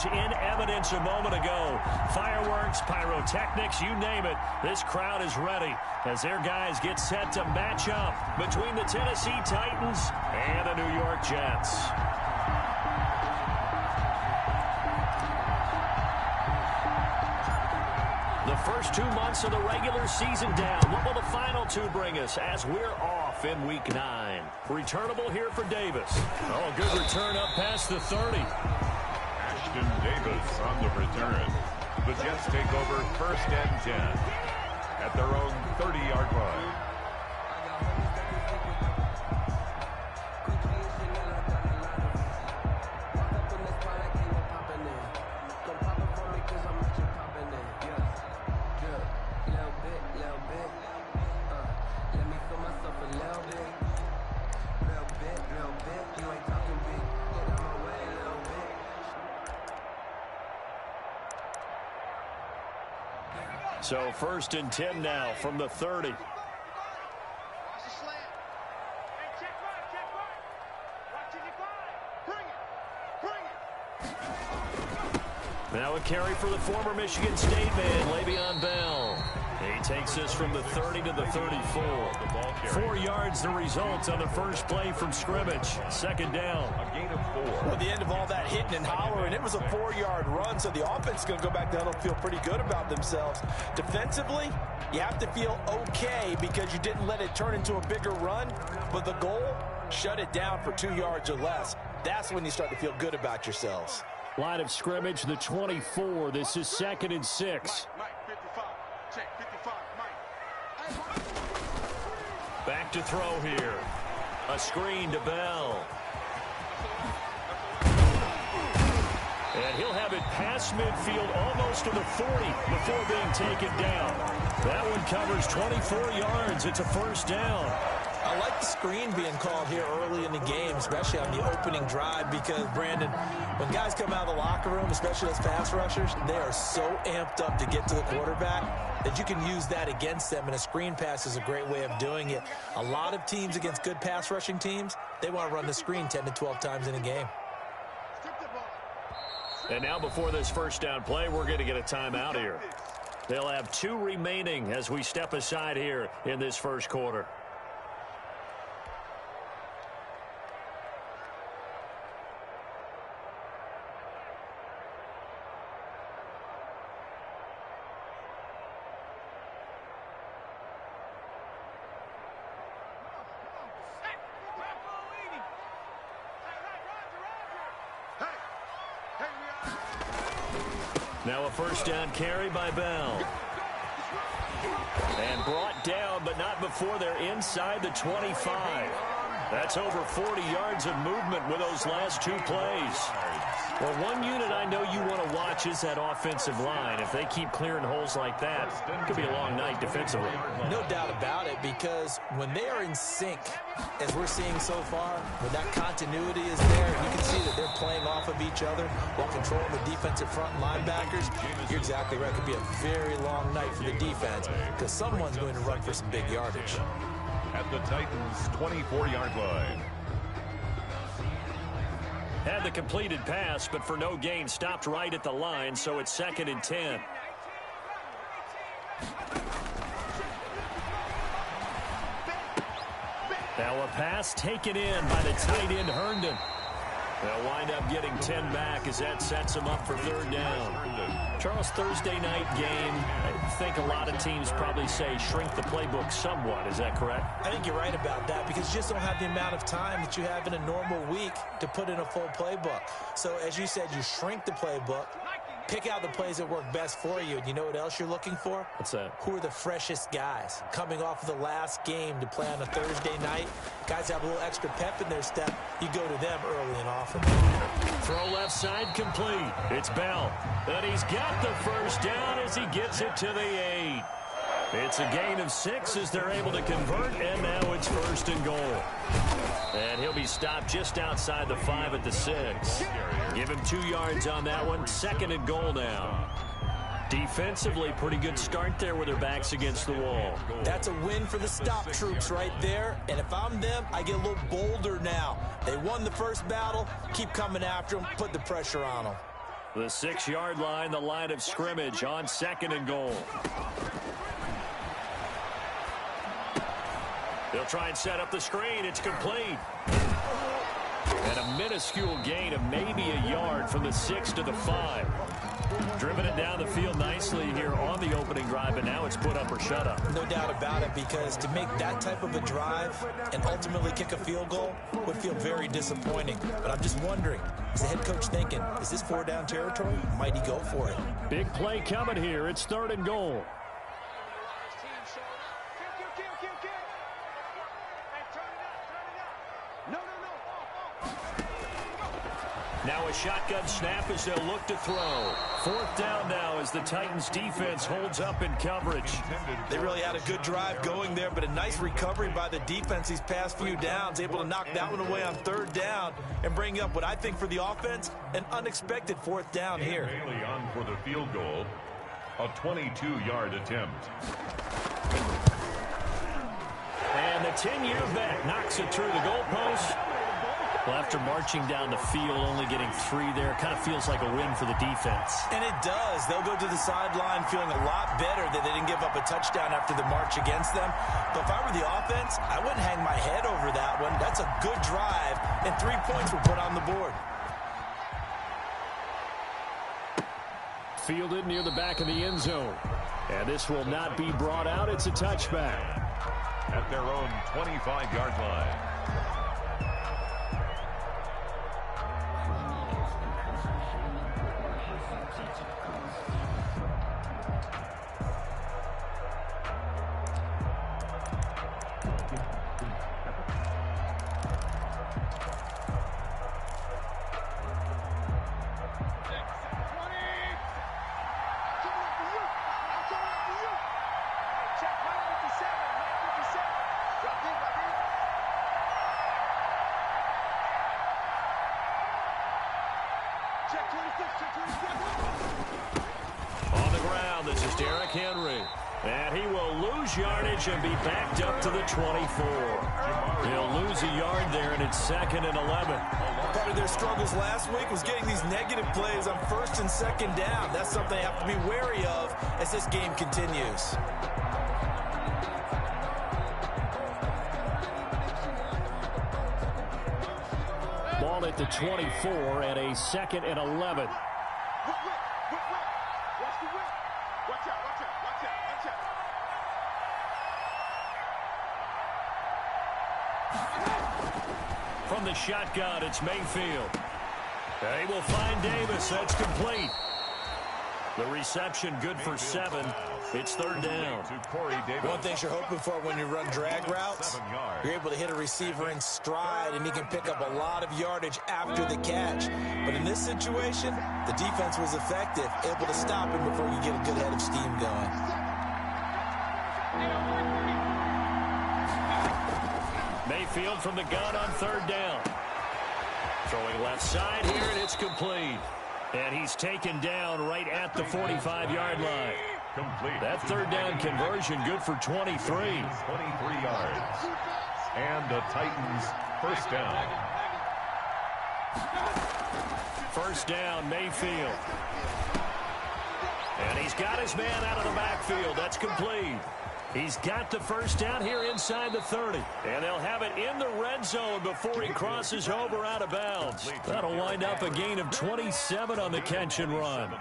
was in evidence a moment ago. Fireworks, pyrotechnics, you name it. This crowd is ready as their guys get set to match up between the Tennessee Titans and the New York Jets. The first 2 months of the regular season down. What will the final two bring us as we're off in Week 9? Returnable here for Davis. Oh, good return up past the 30. Ashton Davis on the return. The Jets take over 1st and 10 at their own 30-yard line. So 1st and 10 now from the 30. Now a carry for the former Michigan State man, Le'Veon Bell. He takes us from the 30 to the 34. 4 yards the result on the first play from scrimmage. 2nd down. A gain of 4. At the end of all that hitting and hollering, it was a 4-yard run, so the offense is going to go back down and feel pretty good about themselves. Defensively, you have to feel okay because you didn't let it turn into a bigger run, but the goal, shut it down for 2 yards or less. That's when you start to feel good about yourselves. Line of scrimmage, the 24. This is 2nd and 6. Back to throw here. A screen to Bell. And he'll have it past midfield almost to the 40 before being taken down. That one covers 24 yards. It's a 1st down. I like the screen being called here early in the game, especially on the opening drive, because, Brandon, when guys come out of the locker room, especially those pass rushers, they are so amped up to get to the quarterback that you can use that against them, and a screen pass is a great way of doing it. A lot of teams against good pass rushing teams, they want to run the screen 10 to 12 times in a game. And now before this 1st down play, we're going to get a timeout here. They'll have 2 remaining as we step aside here in this 1st quarter. Now a 1st down carry by Bell. And brought down, but not before they're inside the 25. That's over 40 yards of movement with those last 2 plays. Well, one unit I know you want to watch is that offensive line. If they keep clearing holes like that, it could be a long night defensively. No doubt about it, because when they are in sync, as we're seeing so far, when that continuity is there, you can see that they're playing off of each other while controlling the defensive front linebackers. You're exactly right. It could be a very long night for the defense because someone's going to run for some big yardage. At the Titans' 24-yard line. Had the completed pass, but for no gain, stopped right at the line, so it's 2nd and 10. Now a pass taken in by the tight end, Herndon. They'll wind up getting 10 back as that sets them up for 3rd down. Charles, Thursday night game, I think a lot of teams probably say shrink the playbook somewhat. Is that correct? I think you're right about that because you just don't have the amount of time that you have in a normal week to put in a full playbook. So, as you said, you shrink the playbook, pick out the plays that work best for you. And you know what else you're looking for? What's that? Who are the freshest guys coming off of the last game to play on a Thursday night? Guys have a little extra pep in their step. You go to them early and often. Throw left side complete. It's Bell. And he's got the 1st down as he gets it to the 8. It's a gain of 6 as they're able to convert, and now it's 1st and goal. And he'll be stopped just outside the 5 at the 6. Give him 2 yards on that one. 2nd and goal now. Defensively, pretty good start there with their backs against the wall. That's a win for the stop troops right there. And if I'm them, I get a little bolder now. They won the first battle. Keep coming after them. Put the pressure on them. The 6-yard line, the line of scrimmage on 2nd and goal. They'll try and set up the screen. It's complete. And a minuscule gain of maybe a yard from the 6 to the 5. Driven it down the field nicely here on the opening drive, and now it's put up or shut up. No doubt about it, because to make that type of a drive and ultimately kick a field goal would feel very disappointing. But I'm just wondering, is the head coach thinking, is this 4-down territory? Might he go for it? Big play coming here. It's 3rd and goal. Now a shotgun snap as they'll look to throw. 4th down now as the Titans defense holds up in coverage. They really had a good drive going there, but a nice recovery by the defense these past few downs, able to knock that one away on 3rd down and bring up what I think for the offense, an unexpected 4th down here. Bailey on for the field goal, a 22-yard attempt. And the 10-year vet knocks it through the goalpost. Well, after marching down the field, only getting 3 there, kind of feels like a win for the defense. And it does. They'll go to the sideline feeling a lot better that they didn't give up a touchdown after the march against them. But if I were the offense, I wouldn't hang my head over that one. That's a good drive, and 3 points were put on the board. Fielded near the back of the end zone. And this will not be brought out. It's a touchback. At their own 25-yard line. On the ground, this is Derrick Henry. And he will lose yardage and be backed up to the 24. He'll lose a yard there, and it's 2nd and 11. Part of their struggles last week was getting these negative plays on 1st and 2nd down. That's something they have to be wary of as this game continues. Ball at the 24 and a 2nd and 11. From the shotgun, it's Mayfield. They will find Davis. That's complete. The reception good for 7. It's 3rd down. One thing you're hoping for when you run drag routes, you're able to hit a receiver in stride, and he can pick up a lot of yardage after the catch. But in this situation, the defense was effective, able to stop him before you get a good head of steam going. Mayfield from the gun on 3rd down. Throwing left side here, and it's complete. And he's taken down right at the 45-yard line. Complete. That 3rd down conversion good for 23. 23 yards. And the Titans 1st down. 1st down, Mayfield. And he's got his man out of the backfield. That's complete. He's got the 1st down here inside the 30. And they'll have it in the red zone before he crosses over out of bounds. That'll wind up a gain of 27 on the catch and run.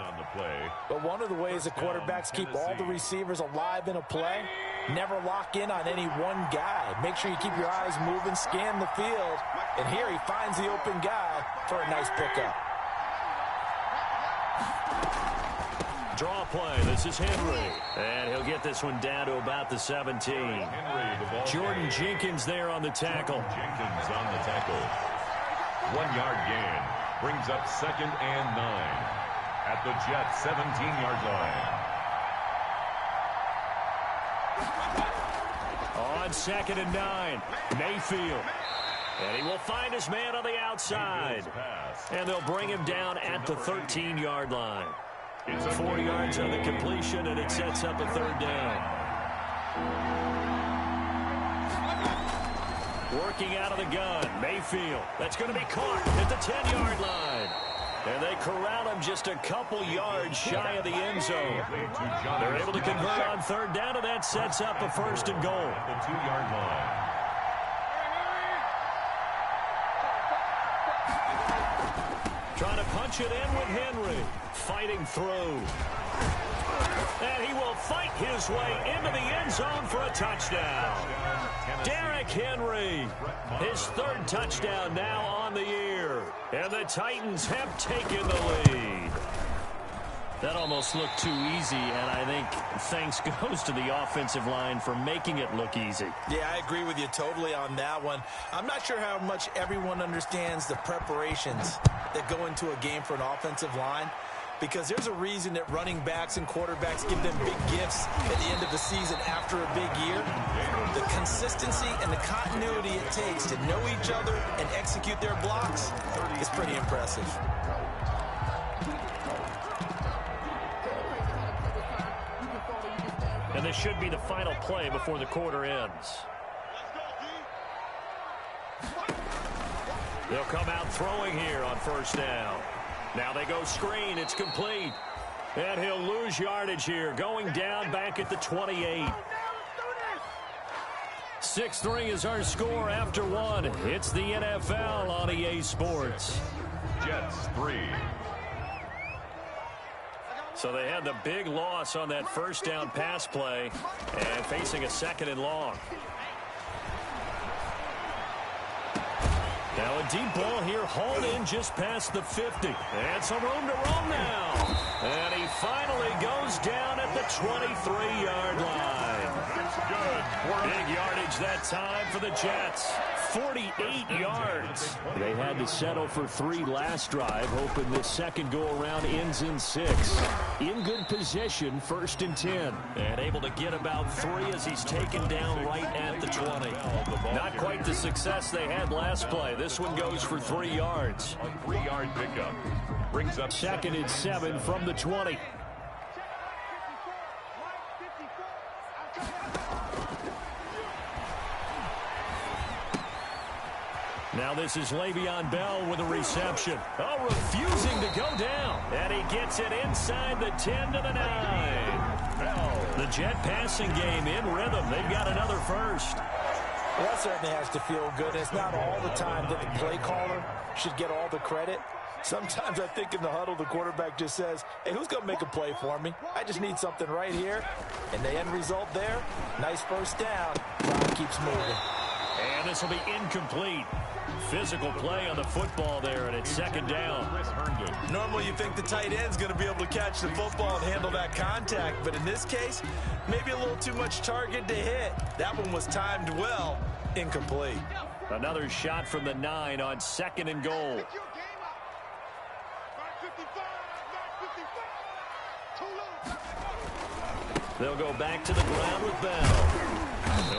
But one of the ways the quarterbacks keep all the receivers alive in a play, never lock in on any one guy. Make sure you keep your eyes moving, scan the field. And here he finds the open guy for a nice pickup. Draw play. This is Henry. And he'll get this one down to about the 17. Jordan Jenkins there on the tackle. Jenkins on the tackle. 1-yard gain. Brings up 2nd and 9. At the Jets' 17-yard line. On 2nd and 9. Mayfield. And he will find his man on the outside. And they'll bring him down at the 13-yard line. 4 yards on the completion, and it sets up a 3rd down. Working out of the gun, Mayfield. That's going to be caught at the 10-yard line. And they corral him just a couple yards shy of the end zone. They're able to convert on third down, and that sets up a first and goal. The 2-yard line. Trying to punch it in with Henry. Fighting through. And he will fight his way into the end zone for a touchdown. Derrick Henry, his third touchdown now on the year. And the Titans have taken the lead. That almost looked too easy, and I think thanks goes to the offensive line for making it look easy. Yeah, I agree with you totally on that one. I'm not sure how much everyone understands the preparations that go into a game for an offensive line, because there's a reason that running backs and quarterbacks give them big gifts at the end of the season after a big year. The consistency and the continuity it takes to know each other and execute their blocks is pretty impressive. And this should be the final play before the quarter ends. They'll come out throwing here on first down. Now they go screen. It's complete. And he'll lose yardage here, going down back at the 28. 6-3 is our score after one. It's the NFL on EA Sports. Jets 3. So they had the big loss on that first down pass play and facing a second and long. Now a deep ball here, hauled in just past the 50. And some room to roam now. And he finally goes down at the 23-yard line. Big yardage that time for the Jets. 48 yards. They had to settle for 3 last drive, hoping this second go-around ends in 6. In good position, 1st and 10. And able to get about 3 as he's taken down right at the 20. Not quite the success they had last play. This one goes for 3 yards. A 3-yard pickup. Brings up 2nd and 7 from the 20. Now this is Le'Veon Bell with a reception. Oh, refusing to go down. And he gets it inside the 10 to the 9. Bell. The Jet passing game in rhythm. They've got another first. Well, that certainly has to feel good. It's not all the time that the play caller should get all the credit. Sometimes I think in the huddle, the quarterback just says, hey, who's going to make a play for me? I just need something right here. And the end result there, nice first down. Clock keeps moving. And this will be incomplete. Physical play on the football there, and it's 2nd down. Normally you think the tight end's going to be able to catch the football and handle that contact, but in this case, maybe a little too much target to hit. That one was timed well. Incomplete. Another shot from the 9 on 2nd and goal. They'll go back to the ground with Bell.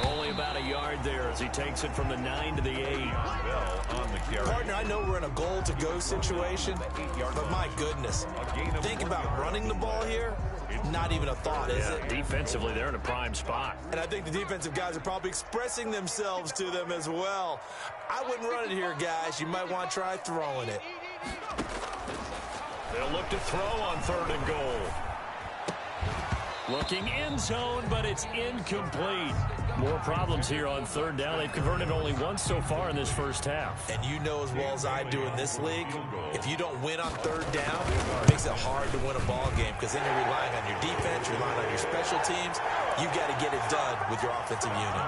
Only about a yard there as he takes it from the 9 to the 8. Bell on the carry. Partner, I know we're in a goal-to-go situation, but my goodness, think about running the ball here. Not even a thought, is it? Defensively, they're in a prime spot. And I think the defensive guys are probably expressing themselves to them as well. I wouldn't run it here, guys. You might want to try throwing it. They'll look to throw on 3rd and goal. Looking end zone, but it's incomplete. More problems here on 3rd down. They've converted only once so far in this first half. And you know as well as I do in this league, if you don't win on 3rd down, it makes it hard to win a ball game because then you're relying on your defense, you're relying on your special teams. You got to get it done with your offensive unit.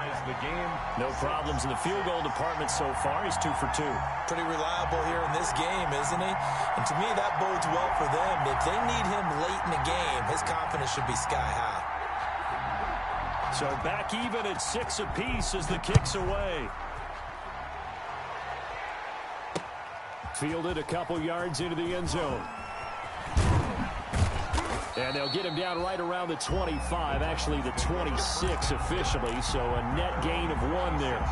No problems in the field goal department so far. He's 2 for 2. Pretty reliable here in this game, isn't he? And to me, that bodes well for them. If they need him late in the game, his confidence should be sky high. So back even at 6 apiece as the kick's away. Fielded a couple yards into the end zone. And they'll get him down right around the 25, actually the 26 officially, so a net gain of 1 there.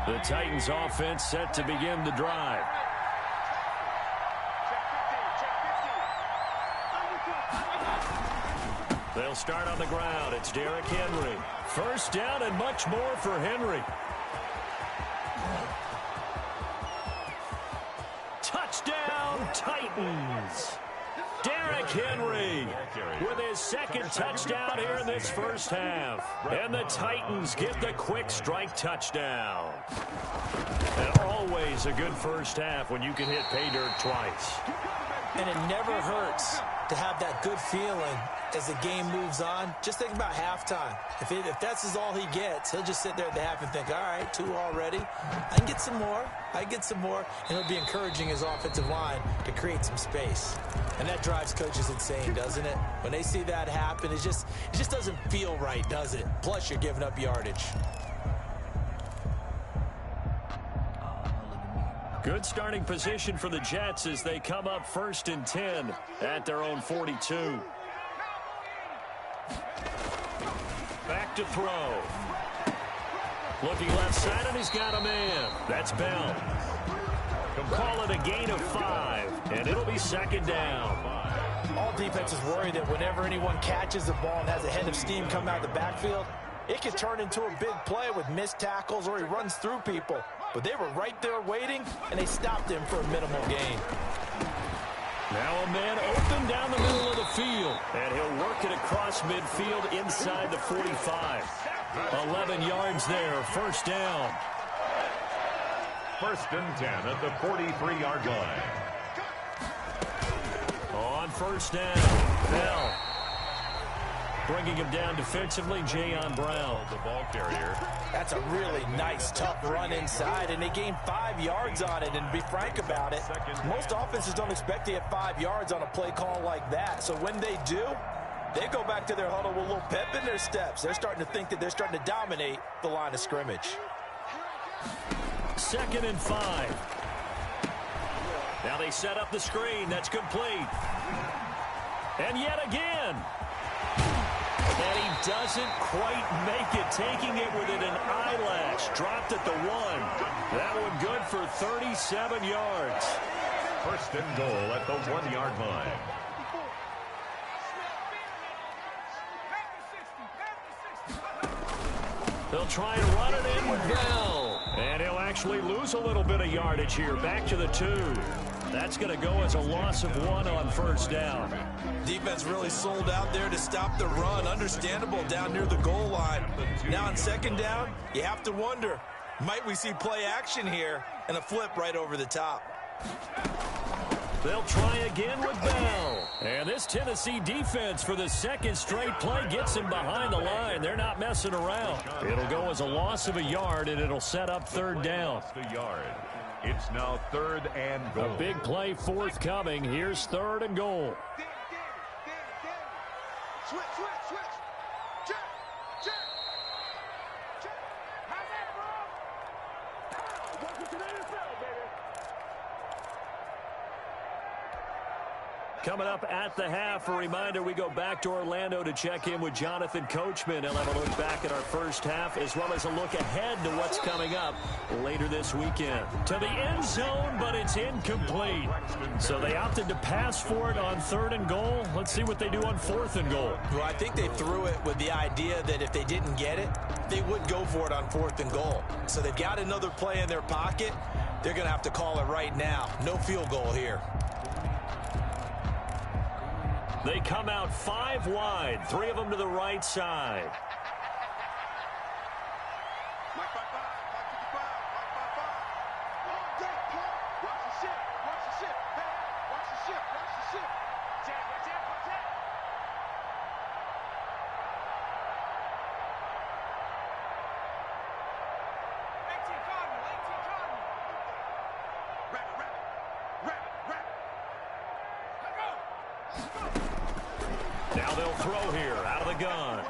The Titans offense set to begin the drive. They'll start on the ground. It's Derrick Henry. First down and much more for Henry. Touchdown, Titans. Derrick Henry with his second touchdown here in this first half. And the Titans get the quick strike touchdown. And always a good first half when you can hit pay dirt twice. And it never hurts to have that good feeling as the game moves on. Just think about halftime. If that's all he gets, he'll just sit there at the half and think, all right, 2 already. I can get some more. I can get some more. And he'll be encouraging his offensive line to create some space. And that drives coaches insane, doesn't it? When they see that happen, it just doesn't feel right, does it? Plus, you're giving up yardage. Good starting position for the Jets as they come up 1st and 10 at their own 42. Back to throw. Looking left side, and he's got a man. That's Bell. Call it a gain of 5, and it'll be 2nd down. All defenses worry that whenever anyone catches the ball and has a head of steam come out of the backfield, it can turn into a big play with missed tackles or he runs through people. But they were right there waiting, and they stopped him for a minimal gain. Now a man open down the middle of the field. And he'll work it across midfield inside the 45. 11 yards there, first down. 1st and 10 at the 43-yard line. On first down, Bell. Bringing him down defensively, Jayon Brown. The ball carrier. That's a really nice, tough run inside, and they gained 5 yards on it. And to be frank about it, most offenses don't expect to get 5 yards on a play call like that. So when they do, they go back to their huddle with a little pep in their steps. They're starting to think that they're starting to dominate the line of scrimmage. 2nd and 5. Now they set up the screen. That's complete. And yet again. And he doesn't quite make it, taking it within an eyelash. Dropped at the 1. That one good for 37 yards. 1st and goal at the 1-yard line. They'll try and run it in with Bell. And he'll actually lose a little bit of yardage here. Back to the 2. That's going to go as a loss of 1 on first down. Defense really sold out there to stop the run. Understandable down near the goal line. Now on 2nd down, you have to wonder, might we see play action here and a flip right over the top? They'll try again with Bell. And this Tennessee defense for the 2nd straight play gets him behind the line. They're not messing around. It'll go as a loss of a yard, and it'll set up 3rd down. The yard. It's now 3rd and goal. A big play forthcoming. Here's 3rd and goal. Switch. Check. How's that, bro? Welcome to the NFL, baby. Coming up at the half, a reminder, we go back to Orlando to check in with Jonathan Coachman. He'll have a look back at our first half as well as a look ahead to what's coming up later this weekend. To the end zone, but it's incomplete. So they opted to pass for it on 3rd and goal. Let's see what they do on 4th and goal. Well, I think they threw it with the idea that if they didn't get it, they would go for it on 4th and goal. So they've got another play in their pocket. They're going to have to call it right now. No field goal here. They come out 5 wide, 3 of them to the right side. Mike 55, all day, watch the ship, hey, watch the ship. Jack. 18 Cardinal. Rabbit. Let's go. Now they'll throw here out of the gun.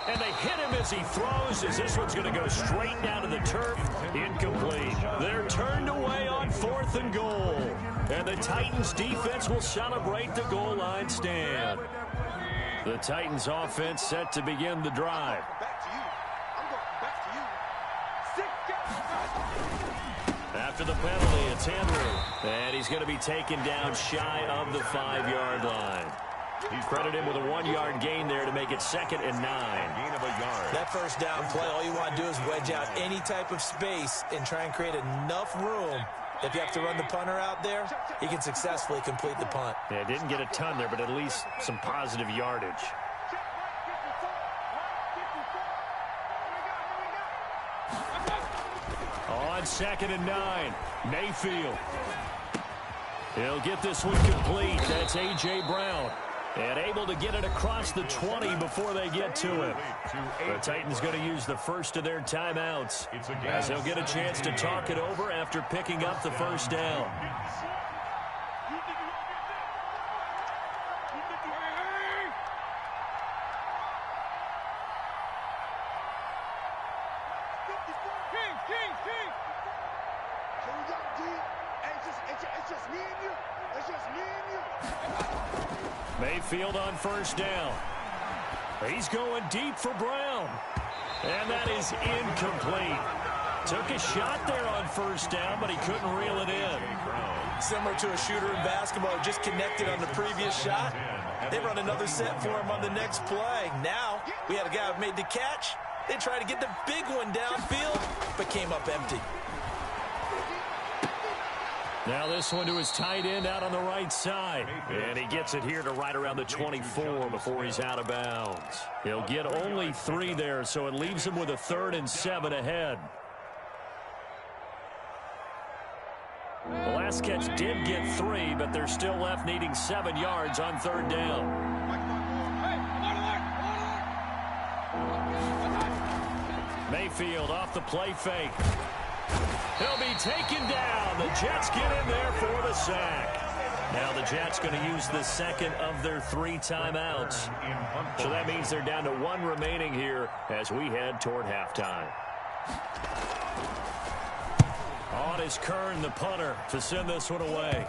And they hit him as he throws, as this one's going to go straight down to the turf. Incomplete. They're turned away on 4th and goal. And the Titans defense will celebrate the goal line stand. The Titans offense set to begin the drive. Back to you. I'm going back to you. After the penalty, it's Henry. And he's going to be taken down shy of the 5-yard line. Credit him with a 1-yard gain there to make it 2nd and 9. Gain of a yard. That first down play, all you want to do is wedge out any type of space and try and create enough room. If you have to run the punter out there, he can successfully complete the punt. Yeah, didn't get a ton there, but at least some positive yardage. On 2nd and 9, Mayfield. He'll get this one complete. That's A.J. Brown. And able to get it across the 20 before they get to him. The Titans going to use the first of their timeouts as they'll get a chance to talk it over after picking up the first down. Mayfield on first down. He's going deep for Brown. And that is incomplete. Took a shot there on first down, but he couldn't reel it in. Similar to a shooter in basketball, just connected on the previous shot. They run another set for him on the next play. Now, we had a guy who made the catch. They tried to get the big one downfield, but came up empty. Now this one to his tight end out on the right side. And he gets it here to right around the 24 before he's out of bounds. He'll get only 3 there, so it leaves him with a 3rd and 7 ahead. The last catch did get 3, but they're still left needing 7 yards on 3rd down. Mayfield off the play fake. He'll be taken down. The Jets get in there for the sack. Now the Jets going to use the 2nd of their 3 timeouts. So that means they're down to 1 remaining here as we head toward halftime. On is Kern, the punter, to send this one away.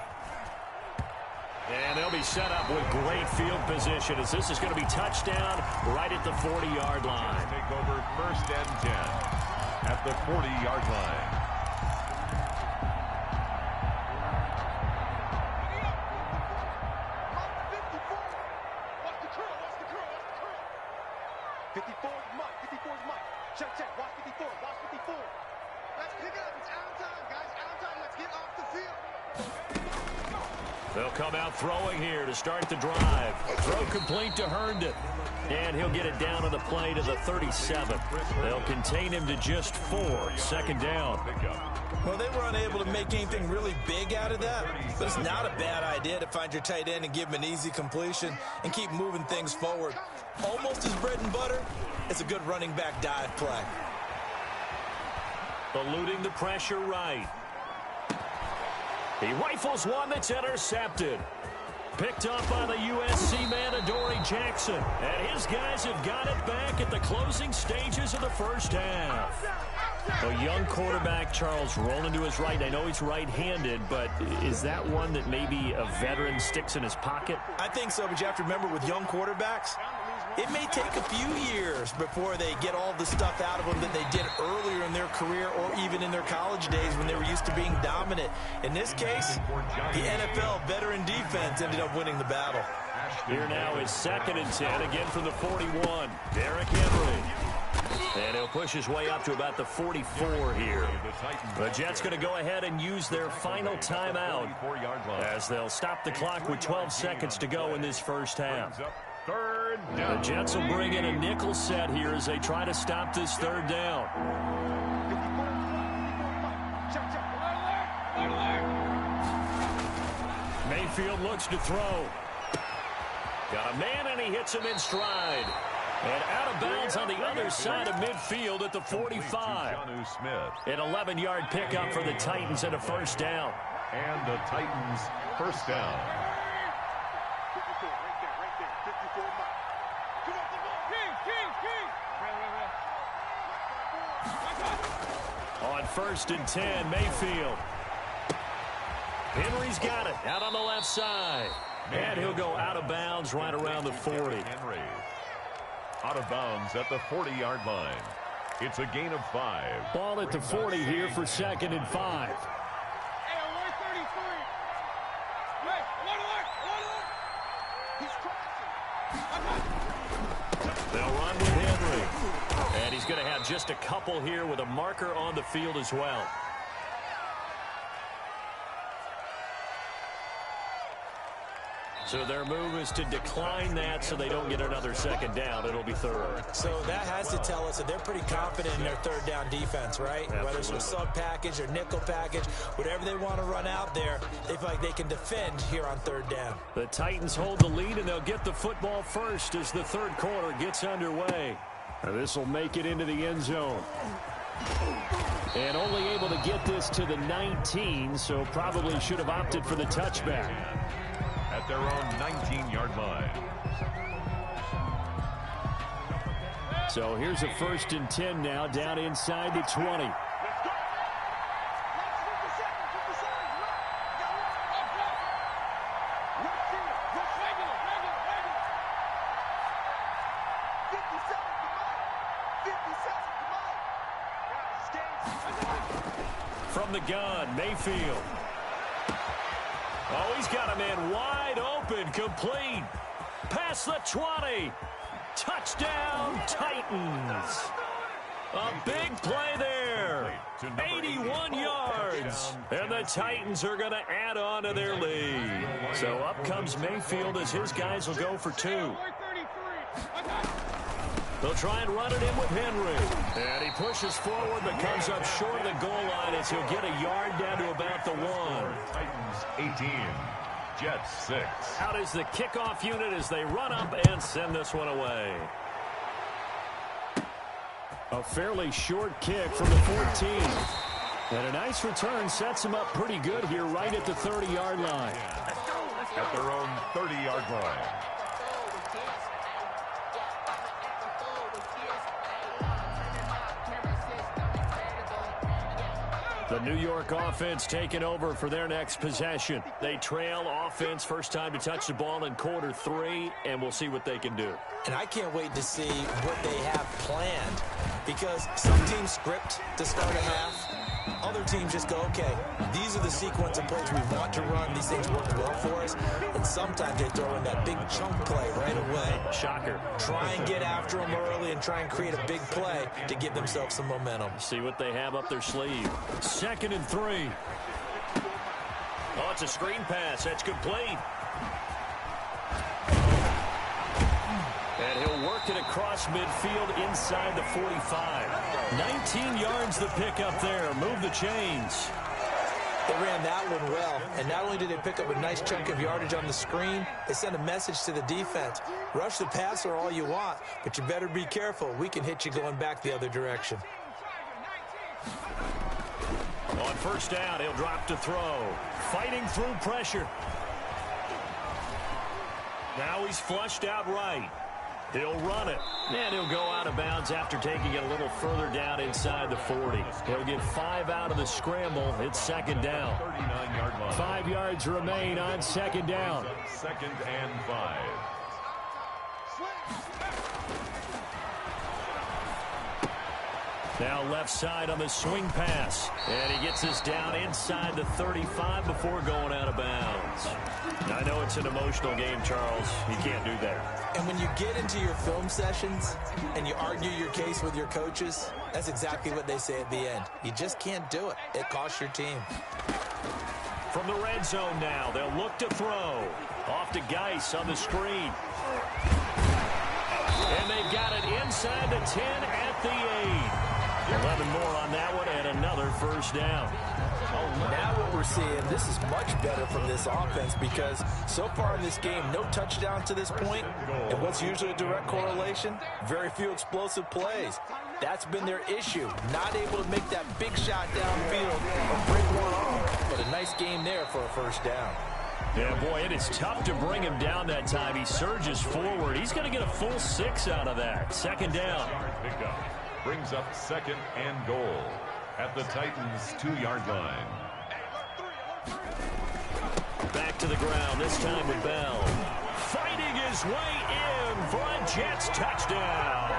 And they'll be set up with great field position as this is going to be touchdown right at the 40-yard line. Take over 1st and 10 at the 40-yard line. They'll come out throwing here to start the drive. Throw complete to Herndon. And he'll get it down on the play to the 37. They'll contain him to just 4. 2nd down. Well, they were unable to make anything really big out of that, but it's not a bad idea to find your tight end and give him an easy completion and keep moving things forward. Almost his bread and butter, it's a good running back dive play. Eluding the pressure right. He rifles one that's intercepted. Picked up by the USC man, Adoree Jackson. And his guys have got it back at the closing stages of the first half. A young quarterback, Charles, rolling to his right. I know he's right-handed, but is that one that maybe a veteran sticks in his pocket? I think so, but you have to remember with young quarterbacks, it may take a few years before they get all the stuff out of them that they did earlier in their career or even in their college days when they were used to being dominant. In this case, the NFL veteran defense ended up winning the battle. Here now is 2nd and 10, again from the 41. Derrick Henry. And he'll push his way up to about the 44 here. The Jets going to go ahead and use their final timeout as they'll stop the clock with 12 seconds to go in this first half. The Jets will bring in a nickel set here as they try to stop this 3rd down. Mayfield looks to throw. Got a man, and he hits him in stride. And out of bounds on the other side of midfield at the 45. An 11-yard pickup for the Titans and a first down. And the Titans first down. On 1st and 10, Mayfield. Henry's got it out on the left side. And he'll go out of bounds right around the 40. Henry out of bounds at the 40-yard line. It's a gain of 5. Ball at the 40 here for 2nd and 5. just a couple here with a marker on the field as well. So their move is to decline that so they don't get another second down. It'll be third. So that has to tell us that they're pretty confident in their third down defense, right? Absolutely. Whether it's a sub package or nickel package, whatever they want to run out there, they feel like they can defend here on third down. The Titans hold the lead, and they'll get the football first as the third quarter gets underway. This will make it into the end zone. And only able to get this to the 19, so probably should have opted for the touchback. At their own 19-yard line. So here's a 1st and 10 now, down inside the 20. From the gun, Mayfield. Oh, he's got a man wide open, complete. Past the 20. Touchdown, Titans. A big play there. 81 yards. And the Titans are going to add on to their lead. So up comes Mayfield as his guys will go for 2. They'll try and run it in with Henry. And he pushes forward but comes up short of the goal line as he'll get a yard down to about the 1. Titans 18, Jets 6. Out is the kickoff unit as they run up and send this one away. A fairly short kick from the 14. And a nice return sets them up pretty good here right at the 30-yard line. At their own 30-yard line. The New York offense taking over for their next possession. They trail offense, first time to touch the ball in quarter 3, and we'll see what they can do. And I can't wait to see what they have planned, because some teams script to start a half. Other teams just go, okay, these are the sequence of plays we want to run. These things work well for us. And sometimes they throw in that big chunk play right away. Shocker. Try and get after them early and try and create a big play to give themselves some momentum. See what they have up their sleeve. 2nd and 3. Oh, it's a screen pass. That's complete. And he'll work it across midfield inside the 45. 19 yards the pick up there. Move the chains. They ran that one well, and not only did they pick up a nice chunk of yardage on the screen, they sent a message to the defense. Rush the passer all you want, but you better be careful. We can hit you going back the other direction. On 1st down, he'll drop to throw. Fighting through pressure. Now he's flushed out right. He'll run it, and he'll go out of bounds after taking it a little further down inside the 40. He'll get 5 out of the scramble. It's 2nd down. 39-yard line. 5 yards remain on 2nd down. 2nd and 5. Now left side on the swing pass. And he gets us down inside the 35 before going out of bounds. I know it's an emotional game, Charles. You can't do that. And when you get into your film sessions and you argue your case with your coaches, that's exactly what they say at the end. You just can't do it. It costs your team. From the red zone now, they'll look to throw. Off to Geis on the screen. And they've got it inside the 10 at the 8. 11 more on that one and another 1st down. Now what we're seeing, this is much better from this offense, because so far in this game, no touchdown to this point. And what's usually a direct correlation? Very few explosive plays. That's been their issue. Not able to make that big shot downfield or break one off. But a nice game there for a 1st down. Yeah, boy, it is tough to bring him down that time. He surges forward. He's going to get a full 6 out of that. 2nd down. Pickup brings up 2nd and goal at the Titans' 2-yard line. Back to the ground, this time with Bell. Fighting his way in for a Jets touchdown.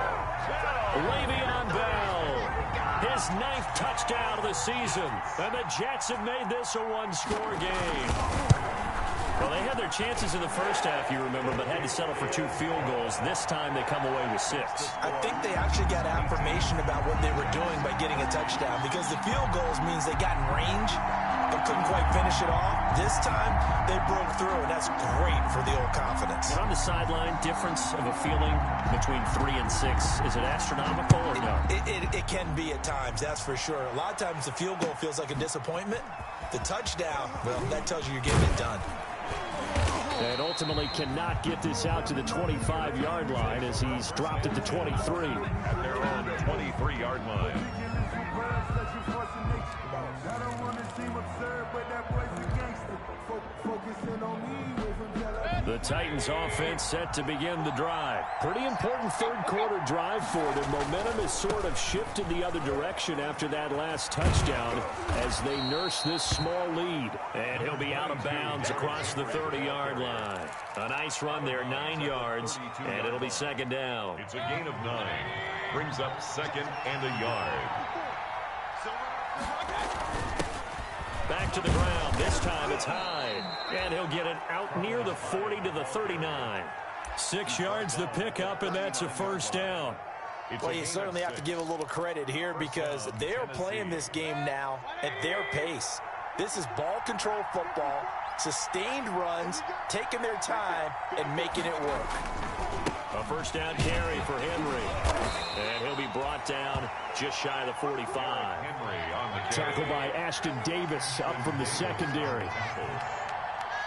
Le'Veon Bell, his 9th touchdown of the season. And the Jets have made this a 1-score game. Well, they had their chances in the first half, you remember, but had to settle for 2 field goals. This time they come away with 6. I think they actually got affirmation about what they were doing by getting a touchdown, because the field goals means they got in range but couldn't quite finish it off. This time they broke through, and that's great for the old confidence. And on the sideline, difference of a feeling between 3 and 6, is it astronomical or no? It can be at times, that's for sure. A lot of times the field goal feels like a disappointment. The touchdown, well, that tells you you're getting it done. And ultimately cannot get this out to the 25-yard line as he's dropped it to 23. At their own 23-yard line. The Titans offense set to begin the drive. Pretty important third-quarter drive for them. Momentum has sort of shifted the other direction after that last touchdown as they nurse this small lead. And he'll be out of bounds across the 30-yard line. A nice run there, 9 yards, and it'll be second down. It's a gain of 9. Brings up second and a yard. Back to the ground. This time it's Hyde. And he'll get it out near the 40 to the 39. 6 yards the pickup, and that's a first down. Well, you certainly have to give a little credit here because they're playing this game now at their pace. This is ball control football, sustained runs, taking their time, and making it work. A first down carry for Henry. And he'll be brought down just shy of the 45. Henry on the Tackled by Ashton Davis up from the secondary.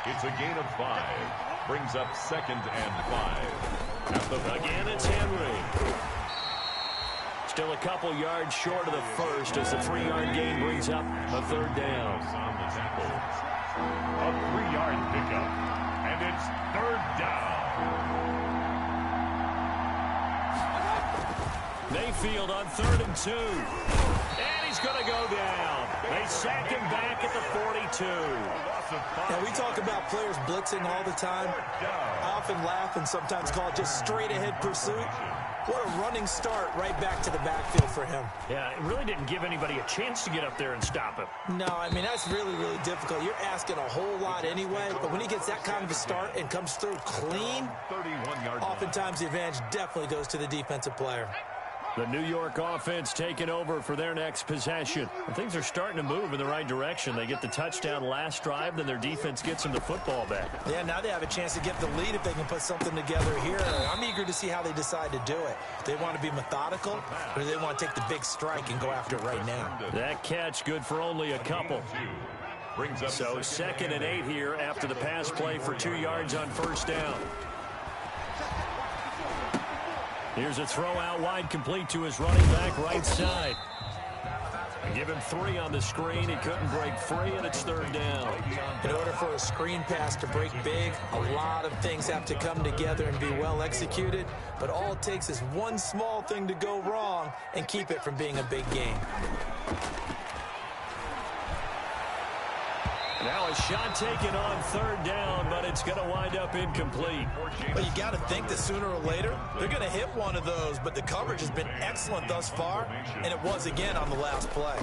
It's a gain of 5. Brings up second and 5. Again, it's Henry. Still a couple yards short of the first as the 3-yard gain brings up a third down. On the tackle. A 3-yard pickup. And it's third down. Mayfield on 3rd and 2. And he's going to go down. They sack him back at the 42. Now, we talk about players blitzing all the time. I often laugh and sometimes call it just straight-ahead pursuit. What a running start right back to the backfield for him. Yeah, it really didn't give anybody a chance to get up there and stop him. No, I mean, that's really, really difficult. You're asking a whole lot anyway, but when he gets that kind of a start and comes through clean, 31-yard oftentimes the advantage definitely goes to the defensive player. The New York offense taking over for their next possession. And things are starting to move in the right direction. They get the touchdown last drive, then their defense gets them the football back. Yeah, now they have a chance to get the lead if they can put something together here. I'm eager to see how they decide to do it. They want to be methodical, or do they want to take the big strike and go after it right now? That catch good for only a couple. Brings up So second and 8 here after the pass play for 2 yards on first down. Here's a throw out wide, complete to his running back right side. Give him 3 on the screen. He couldn't break free, and it's third down. In order for a screen pass to break big, a lot of things have to come together and be well executed. But all it takes is one small thing to go wrong and keep it from being a big game. Now a shot taken on third down, but it's going to wind up incomplete. Well, you got to think that sooner or later they're going to hit one of those, but the coverage has been excellent thus far, and it was again on the last play.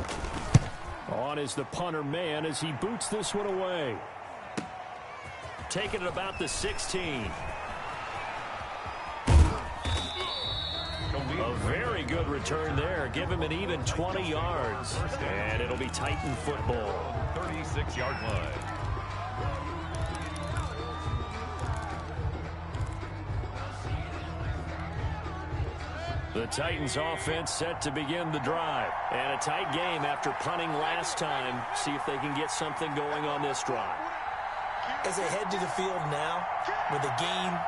On is the punter man as he boots this one away. Taking it about the 16. A very good return there. Give him an even 20 yards. And it'll be Titan football. 36-yard line. The Titans offense set to begin the drive. And a tight game after punting last time. See if they can get something going on this drive. As they head to the field now, with the game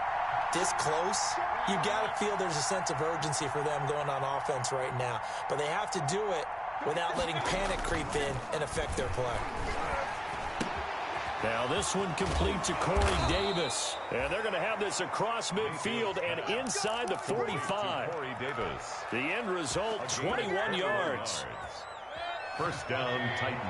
this close, you got to feel there's a sense of urgency for them going on offense right now. But they have to do it without letting panic creep in and affect their play. Now this one complete to Corey Davis. And they're going to have this across midfield and inside the 45. Corey Davis. The end result, 21 yards. First down, Titans.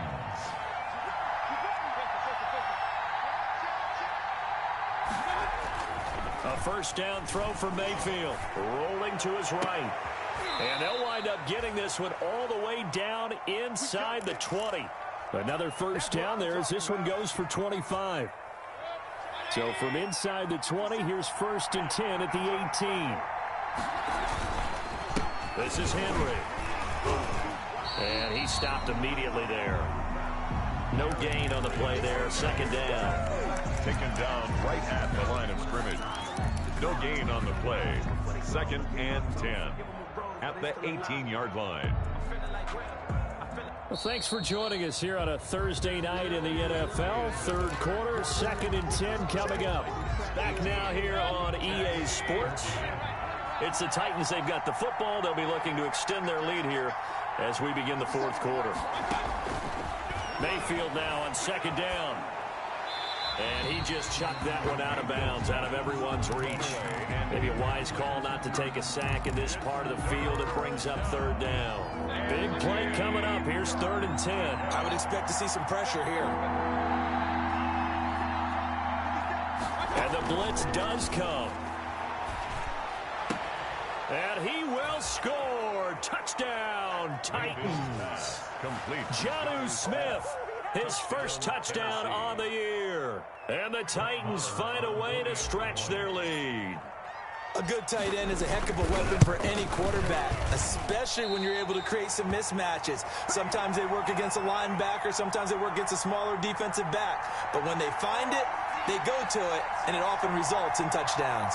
A first down throw for Mayfield. Rolling to his right. And they'll wind up getting this one all the way down inside the 20. Another first down there as this one goes for 25. So from inside the 20, here's 1st and 10 at the 18. This is Henry. And he stopped immediately there. No gain on the play there. 2nd down. Taken down right at the line of scrimmage. No gain on the play. 2nd and 10 at the 18-yard line. Well, thanks for joining us here on a Thursday night in the NFL. 3rd quarter, 2nd and 10 coming up. Back now here on EA Sports. It's the Titans. They've got the football. They'll be looking to extend their lead here as we begin the 4th quarter. Mayfield now on 2nd down. And he just chucked that one out of bounds, out of everyone's reach. Maybe a wise call not to take a sack in this part of the field. It brings up 3rd down. Big play coming up. Here's 3rd and 10. I would expect to see some pressure here. And the blitz does come. And he will score. Touchdown, Titans. Complete. Jonnu Smith, his first touchdown on the year. And the Titans find a way to stretch their lead. A good tight end is a heck of a weapon for any quarterback, especially when you're able to create some mismatches. Sometimes they work against a linebacker, sometimes they work against a smaller defensive back. But when they find it, they go to it, and it often results in touchdowns.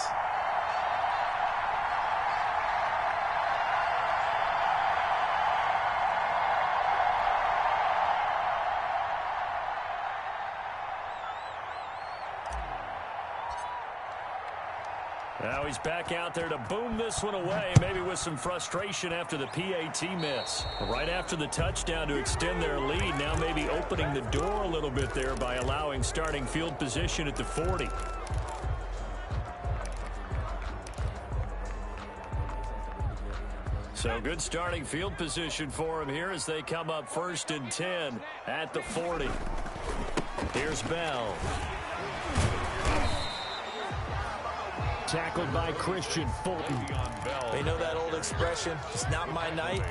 Now he's back out there to boom this one away, maybe with some frustration after the PAT miss. Right after the touchdown to extend their lead, now maybe opening the door a little bit there by allowing starting field position at the 40. So good starting field position for him here as they come up 1st and 10 at the 40. Here's Bell. Tackled by Christian Fulton. They know that old expression, it's not my night.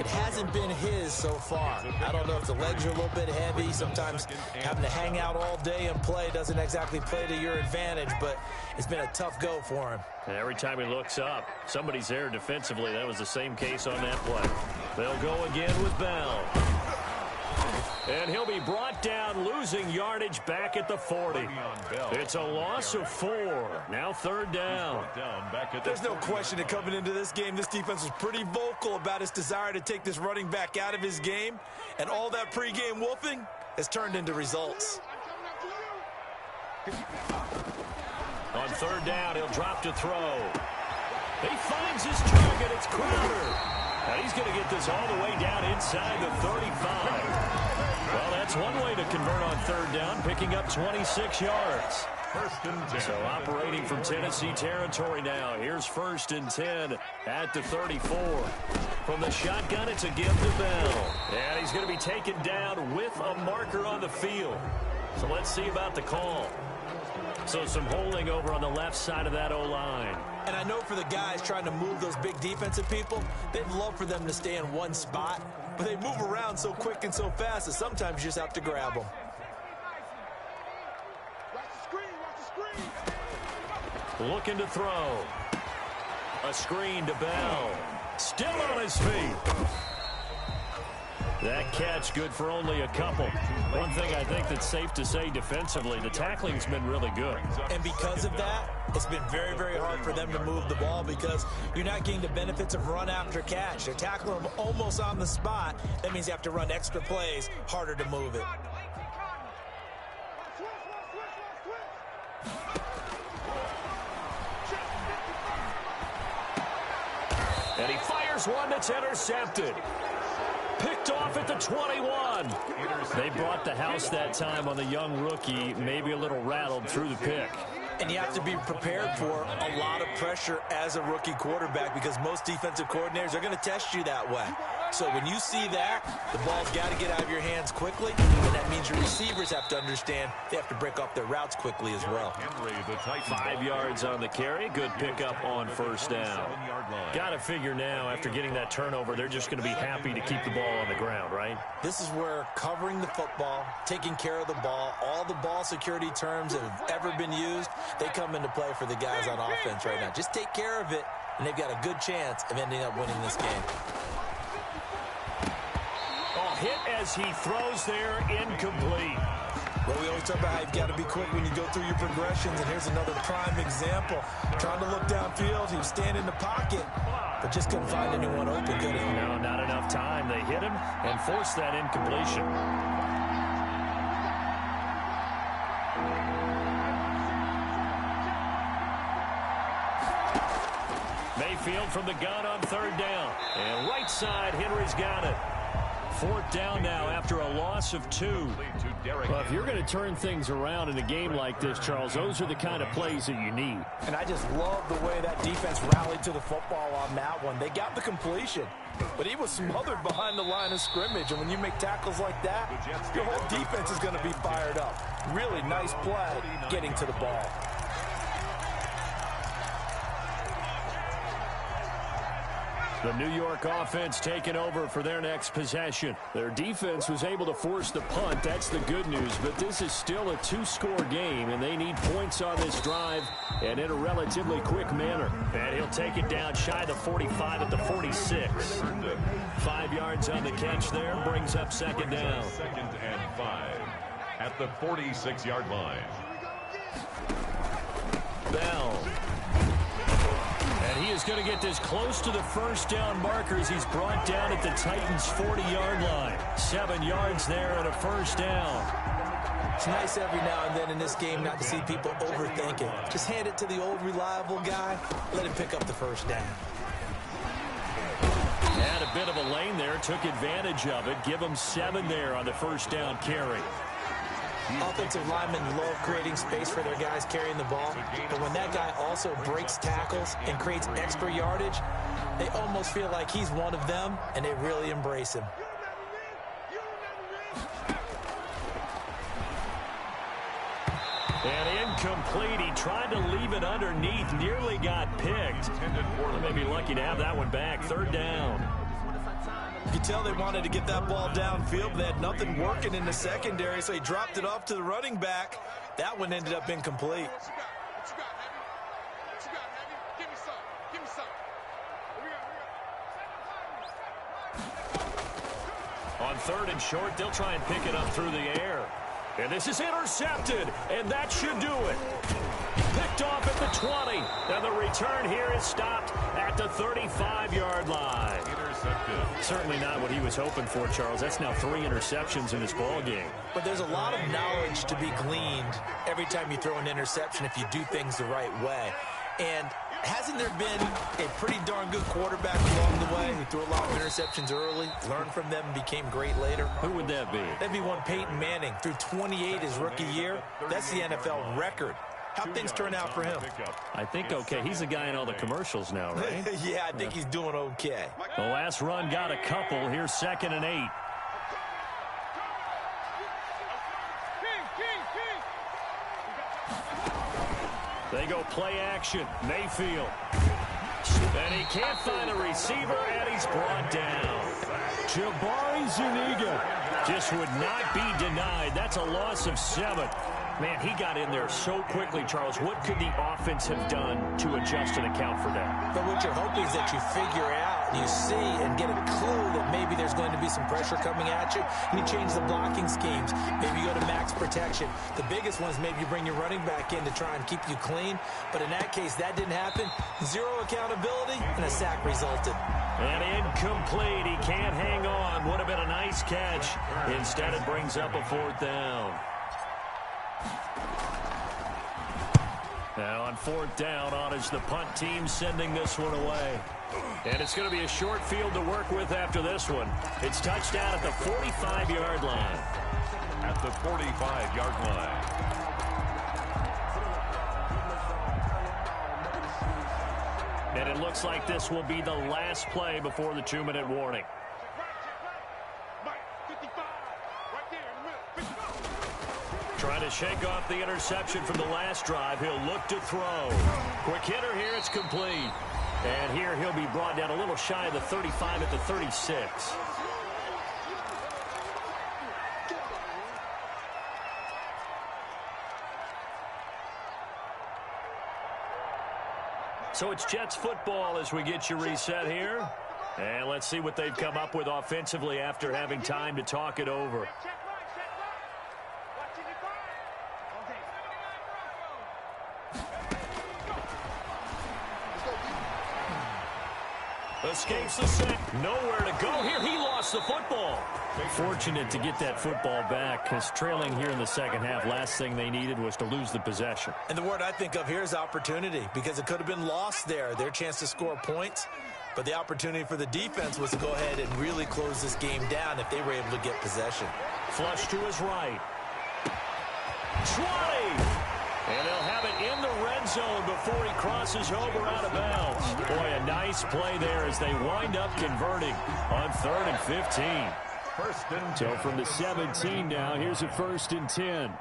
It hasn't been his so far. I don't know if the legs are a little bit heavy. Sometimes having to hang out all day and play doesn't exactly play to your advantage, but it's been a tough go for him. And every time he looks up, somebody's there defensively. That was the same case on that play. They'll go again with Bell. And he'll be brought down, losing yardage back at the 40. It's a loss of 4. Now 3rd down. There's no question that coming into this game, this defense was pretty vocal about its desire to take this running back out of his game. And all that pregame wolfing has turned into results. On 3rd down, he'll drop to throw. He finds his target. It's Crowder. And he's going to get this all the way down inside the 35. Well, that's one way to convert on 3rd down, picking up 26 yards. 1st and 10. So operating from Tennessee territory now. Here's 1st and 10 at the 34. From the shotgun, it's a give to Bell. And he's going to be taken down with a marker on the field. So let's see about the call. So some holding over on the left side of that O-line. And I know for the guys trying to move those big defensive people, they'd love for them to stay in one spot. But they move around so quick and so fast that sometimes you just have to grab them. Looking to throw. A screen to Bell. Still on his feet. That catch good for only a couple. One thing I think that's safe to say defensively, the tackling's been really good. And because of that, it's been very, very hard for them to move the ball because you're not getting the benefits of run after catch. They're tackling them almost on the spot. That means you have to run extra plays, harder to move it. And he fires one that's intercepted. Picked off at the 21. They brought the house that time on the young rookie, maybe a little rattled through the pick. And you have to be prepared for a lot of pressure as a rookie quarterback because most defensive coordinators are going to test you that way. So when you see that, the ball's got to get out of your hands quickly, and that means your receivers have to understand they have to break off their routes quickly as well. 5 yards on the carry. Good pickup on first down. Got to figure now, after getting that turnover, they're just going to be happy to keep the ball on the ground, right? This is where covering the football, taking care of the ball, all the ball security terms that have ever been used, they come into play for the guys on offense right now. Just take care of it, and they've got a good chance of ending up winning this game. Hit as he throws there, incomplete. Well, we always talk about how you've got to be quick when you go through your progressions, and here's another prime example. Trying to look downfield, he was standing in the pocket, but just couldn't find anyone open, could he? No, not enough time. They hit him and forced that incompletion. Mayfield from the gun on third down. And right side, Henry's got it. Fourth down now after a loss of 2. Well, if you're going to turn things around in a game like this, Charles, those are the kind of plays that you need. And I just love the way that defense rallied to the football on that one. They got the completion, but he was smothered behind the line of scrimmage. And when you make tackles like that, your whole defense is going to be fired up. Really nice play getting to the ball. The New York offense taking over for their next possession. Their defense was able to force the punt. That's the good news. But this is still a 2-score game, and they need points on this drive and in a relatively quick manner. And he'll take it down shy of the 45 at the 46. 5 yards on the catch there. Brings up second down. 2nd and 5 at the 46-yard line. Bell. And he is going to get this close to the first down markers. He's brought down at the Titans' 40-yard line. 7 yards there and a first down. It's nice every now and then in this game not to see people overthink it. Just hand it to the old reliable guy. Let him pick up the first down. Had a bit of a lane there. Took advantage of it. Give him 7 there on the first down carry. Offensive linemen love creating space for their guys carrying the ball, but when that guy also breaks tackles and creates extra yardage, they almost feel like he's one of them, and they really embrace him. And incomplete. He tried to leave it underneath, nearly got picked. They may be lucky to have that one back. Third down. You can tell they wanted to get that ball downfield, but they had nothing working in the secondary, so he dropped it off to the running back. That one ended up incomplete. What you got, Heavy? What you got, Heavy? Give me some. Give me some. On third and short, they'll try and pick it up through the air. And this is intercepted, and that should do it. Picked off at the 20. And the return here is stopped at the 35-yard line. Intercepted. Certainly not what he was hoping for, Charles. That's now 3 interceptions in this ball game. But there's a lot of knowledge to be gleaned every time you throw an interception if you do things the right way. And hasn't there been a pretty darn good quarterback along the way who threw a lot of interceptions early, learned from them, and became great later? Who would that be? That'd be one Peyton Manning. Threw 28 his rookie year. That's the NFL record. How'd things turn out for him? I think okay. He's a guy in all the commercials now, right? Yeah, I think he's doing okay. The last run got a couple. Here's 2nd and 8. They go play action. Mayfield. And he can't find a receiver, and he's brought down. Jabari Zuniga just would not be denied. That's a loss of 7. Man, he got in there so quickly, Charles. What could the offense have done to adjust and account for that? But what you're hoping is that you figure out, you see, and get a clue that maybe there's going to be some pressure coming at you. You change the blocking schemes. Maybe you go to max protection. The biggest one is maybe you bring your running back in to try and keep you clean. But in that case, that didn't happen. 0 accountability, and a sack resulted. And incomplete. He can't hang on. Would have been a nice catch. Instead, it brings up a 4th down. Now on 4th down, on is the punt team sending this one away. And it's going to be a short field to work with after this one. It's touchdown at the 45-yard line. At the 45-yard line. And it looks like this will be the last play before the 2-minute warning. Trying to shake off the interception from the last drive. He'll look to throw. Quick hitter here. It's complete. And here he'll be brought down a little shy of the 35 at the 36. So it's Jets football as we get you reset here. And let's see what they've come up with offensively after having time to talk it over. Escapes the sack. Nowhere to go here. He lost the football. Fortunate to get that football back, because trailing here in the second half, last thing they needed was to lose the possession. And the word I think of here is opportunity, because it could have been lost there. Their chance to score points. But the opportunity for the defense was to go ahead and really close this game down if they were able to get possession. Flush to his right. 20! And he'll have it in the red zone before he crosses over out of bounds. Boy, a nice play there as they wind up converting on 3rd and 15. So from the 17 now, here's a 1st and 10.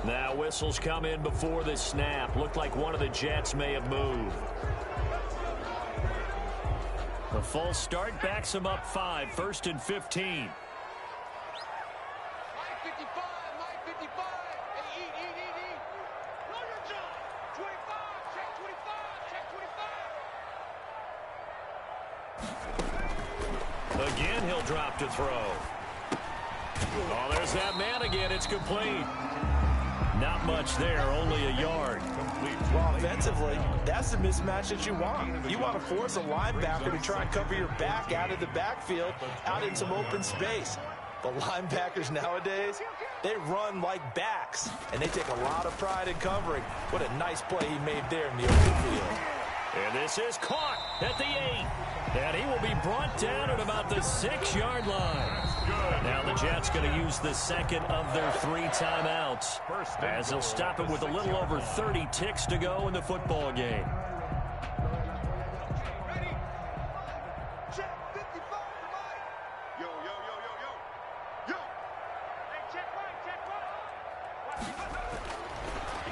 Now whistles come in before the snap. Looked like one of the Jets may have moved. The false start backs him up 5, 1st and 15. Again, he'll drop to throw. Oh, there's that man again. It's complete. Not much there, only a yard. Well, offensively, that's the mismatch that you want. You want to force a linebacker to try and cover your back out of the backfield, out in some open space. But linebackers nowadays, they run like backs, and they take a lot of pride in covering. What a nice play he made there in the open field. And this is caught at the 8. And he will be brought down at about the 6-yard line. Now the Jets going to use the second of their 3 timeouts, as they'll stop it with a little over 30 ticks to go in the football game.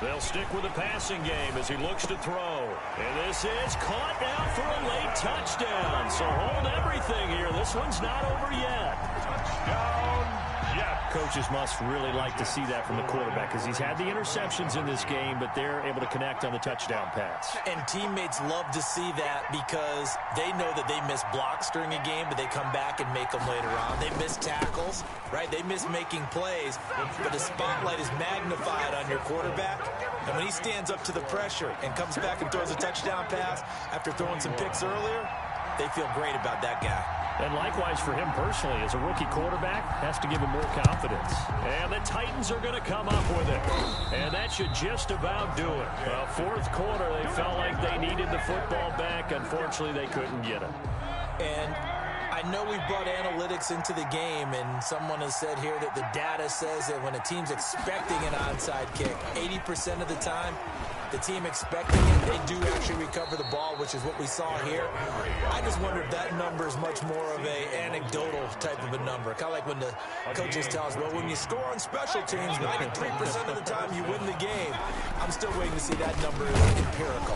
They'll stick with the passing game as he looks to throw. And this is caught now for a late touchdown. So hold everything here. This one's not over yet. Touchdown, Jets. Coaches must really like to see that from the quarterback, because he's had the interceptions in this game, but they're able to connect on the touchdown pass. And teammates love to see that, because they know that they miss blocks during a game, but they come back and make them later on. They miss tackles, right? They miss making plays, but the spotlight is magnified on your quarterback. And when he stands up to the pressure and comes back and throws a touchdown pass after throwing some picks earlier, they feel great about that guy. And likewise for him personally, as a rookie quarterback, has to give him more confidence. And the Titans are going to come up with it. And that should just about do it. Well, 4th quarter, they felt like they needed the football back. Unfortunately, they couldn't get it. And I know we've brought analytics into the game, and someone has said here that the data says that when a team's expecting an onside kick, 80% of the time, the team expecting it, they do actually recover the ball, which is what we saw here. I just wonder if that number is much more of a anecdotal type of a number. Kind of like when the coaches tell us, well, when you score on special teams, 93% of the time you win the game. I'm still waiting to see that number is empirical.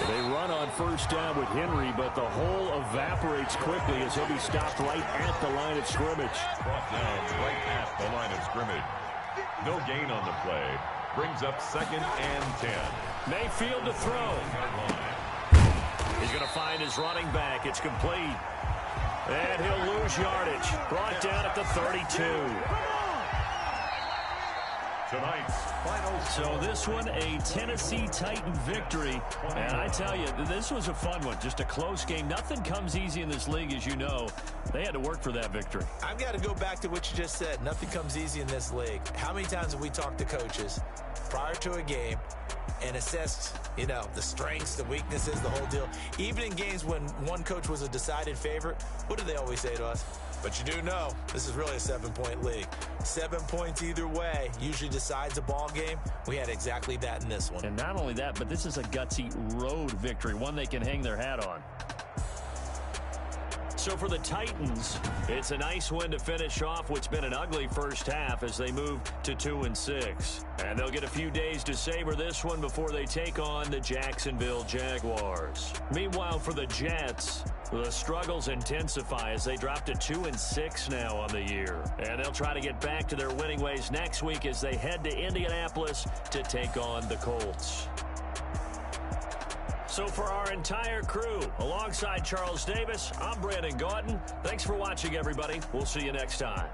They run on 1st down with Henry, but the hole evaporates quickly as he'll be stopped right at the line of scrimmage. Brought down right at the line of scrimmage. No gain on the play. Brings up 2nd and 10. Mayfield to throw. He's going to find his running back. It's complete. And he'll lose yardage. Brought down at the 32. Tonight's final. So this one, a Tennessee Titan victory. And I tell you, this was a fun one. Just a close game. Nothing comes easy in this league, as you know. They had to work for that victory. I've got to go back to what you just said. Nothing comes easy in this league. How many times have we talked to coaches prior to a game and assessed, you know, the strengths, the weaknesses, the whole deal? Even in games when one coach was a decided favorite, what do they always say to us? But you do know this is really a 7-point league. 7 points either way usually decides a ball game. We had exactly that in this one. And not only that, but this is a gutsy road victory, one they can hang their hat on. So for the Titans, it's a nice win to finish off what's been an ugly first half as they move to 2-6. And they'll get a few days to savor this one before they take on the Jacksonville Jaguars. Meanwhile, for the Jets, the struggles intensify as they drop to 2-6 now on the year. And they'll try to get back to their winning ways next week as they head to Indianapolis to take on the Colts. So for our entire crew, alongside Charles Davis, I'm Brandon Gaudin. Thanks for watching, everybody. We'll see you next time.